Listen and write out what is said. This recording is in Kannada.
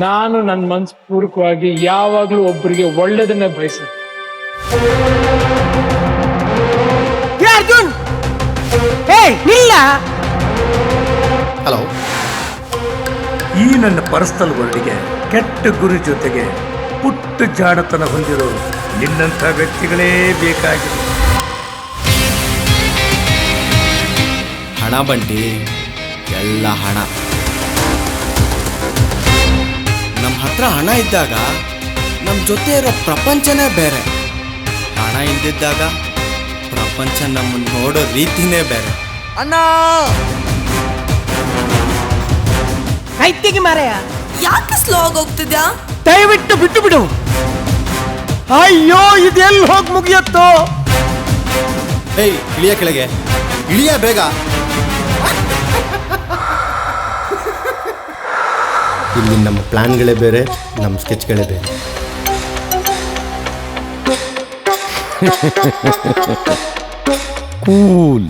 ನಾನು ನನ್ನ ಮನಸ್ಪೂರ್ವಕವಾಗಿ ಯಾವಾಗಲೂ ಒಬ್ಬರಿಗೆ ಒಳ್ಳೆಯದನ್ನೇ ಬಯಸುತ್ತೆ. ಅರ್ಜುನ್, ನಿಲ್ಲ. ಹಲೋ. ಈ ನನ್ನ ಪರ್ಸನಲ್ ವರ್ಲ್ಡ್ಗೆ ಕೆಟ್ಟ ಗುರಿ ಜೊತೆಗೆ ಪುಟ್ಟ ಜಾಣತನ ಹೊಂದಿರೋ ನಿನ್ನಂಥ ವ್ಯಕ್ತಿಗಳೇ ಬೇಕಾಗಿದೆ. ಹಣ ಬಂಟಿ, ಎಲ್ಲ ಹಣ. ನಮ್ಮ ಹತ್ರ ಹಣ ಇದ್ದಾಗ ನಮ್ಮ ಜೊತೆ ಇರೋ ಪ್ರಪಂಚನೇ ಬೇರೆ. ಹಣ ಇಲ್ದಿದ್ದಾಗ ಪ್ರಪಂಚ ನಮ್ಮನ್ನು ನೋಡೋ ರೀತಿನೇ ಬೇರೆ. ಅಣ್ಣ ಕೈತಿಗೆ ಮಾರಾಯ, ಯಾಕೆ ಸ್ಲೋ ಆಗಿ ಹೋಗ್ತಿದ್ಯಾ? ದಯವಿಟ್ಟು ಬಿಟ್ಟು ಬಿಡು. ಅಯ್ಯೋ, ಇದೆಲ್ಲಿ ಹೋಗಿ ಮುಗಿಯತ್ತೋ? ಏಯ್, ಇಳಿಯ ಕೆಳಗೆ, ಇಳಿಯ ಬೇಗ. ಇಲ್ಲಿ ನಮ್ಮ ಪ್ಲಾನ್ಗಳೇ ಬೇರೆ, ನಮ್ಮ ಸ್ಕೆಚ್ಗಳೇ ಬೇರೆ. ಕೂಲ್.